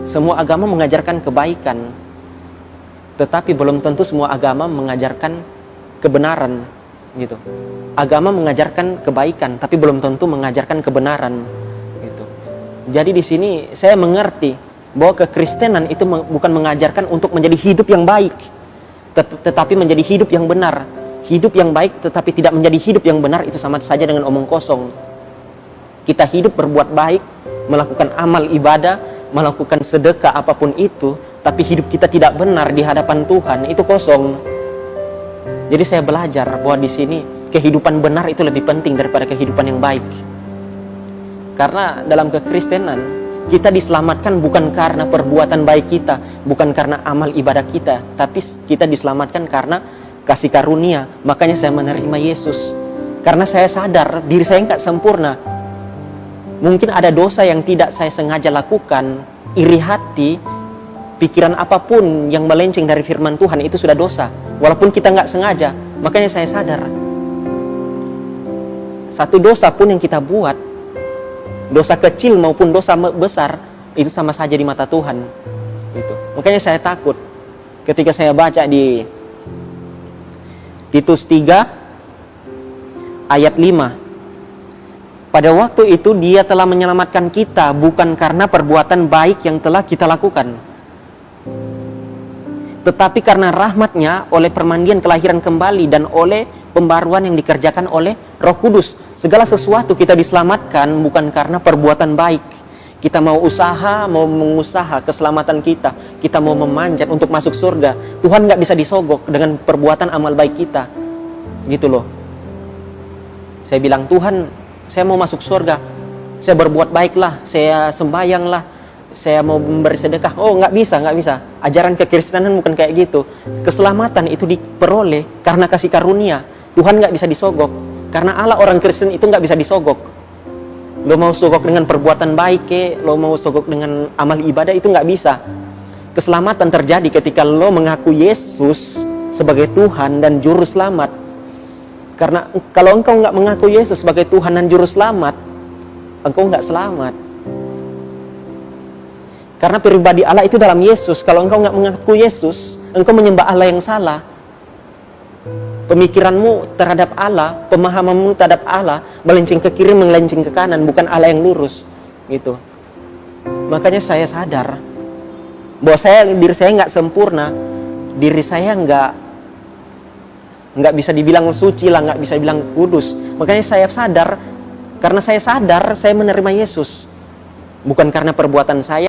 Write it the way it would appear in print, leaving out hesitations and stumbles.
Semua agama mengajarkan kebaikan, tetapi belum tentu semua agama mengajarkan kebenaran, gitu. Agama mengajarkan kebaikan, tapi belum tentu mengajarkan kebenaran, gitu. Jadi di sini saya mengerti bahwa kekristenan itu bukan mengajarkan untuk menjadi hidup yang baik, tetapi menjadi hidup yang benar. Hidup yang baik tetapi tidak menjadi hidup yang benar itu sama saja dengan omong kosong. Kita hidup berbuat baik, melakukan amal ibadah, melakukan sedekah apapun itu, tapi hidup kita tidak benar di hadapan Tuhan, itu kosong. Jadi saya belajar bahwa di sini kehidupan benar itu lebih penting daripada kehidupan yang baik. Karena dalam kekristenan kita diselamatkan bukan karena perbuatan baik kita, bukan karena amal ibadah kita, tapi kita diselamatkan karena kasih karunia. Makanya saya menerima Yesus, karena saya sadar diri saya nggak sempurna. Mungkin ada dosa yang tidak saya sengaja lakukan, iri hati, pikiran apapun yang melenceng dari firman Tuhan itu sudah dosa, walaupun kita nggak sengaja. Makanya saya sadar, satu dosa pun yang kita buat, dosa kecil maupun dosa besar, itu sama saja di mata Tuhan. Gitu. Makanya saya takut ketika saya baca di Titus 3 ayat 5. Pada waktu itu Dia telah menyelamatkan kita bukan karena perbuatan baik yang telah kita lakukan, tetapi karena rahmat-Nya oleh permandian kelahiran kembali dan oleh pembaruan yang dikerjakan oleh Roh Kudus. Segala sesuatu kita diselamatkan bukan karena perbuatan baik. Kita mau usaha, mau mengusaha keselamatan kita, kita mau memanjat untuk masuk surga, Tuhan nggak bisa disogok dengan perbuatan amal baik kita, gitu loh. Saya bilang, Tuhan, saya mau masuk surga, saya berbuat baiklah, saya sembayanglah, saya mau memberi sedekah. Oh, nggak bisa. Ajaran kekristenan bukan kayak gitu. Keselamatan itu diperoleh karena kasih karunia. Tuhan nggak bisa disogok. Karena Allah orang Kristen itu nggak bisa disogok. Lo mau sogok dengan perbuatan baik, lo mau sogok dengan amal ibadah, itu nggak bisa. Keselamatan terjadi ketika lo mengaku Yesus sebagai Tuhan dan Juru Selamat. Karena kalau engkau nggak mengaku Yesus sebagai Tuhan dan Juru Selamat, engkau nggak selamat. Karena pribadi Allah itu dalam Yesus. Kalau engkau nggak mengaku Yesus, engkau menyembah Allah yang salah. Pemikiranmu terhadap Allah, pemahamanmu terhadap Allah melenceng ke kiri, melenceng ke kanan, bukan Allah yang lurus, gitu. Makanya saya sadar bahwa diri saya nggak sempurna, diri saya nggak bisa dibilang suci lah, nggak bisa dibilang kudus. Makanya saya sadar, karena saya sadar saya menerima Yesus bukan karena perbuatan saya,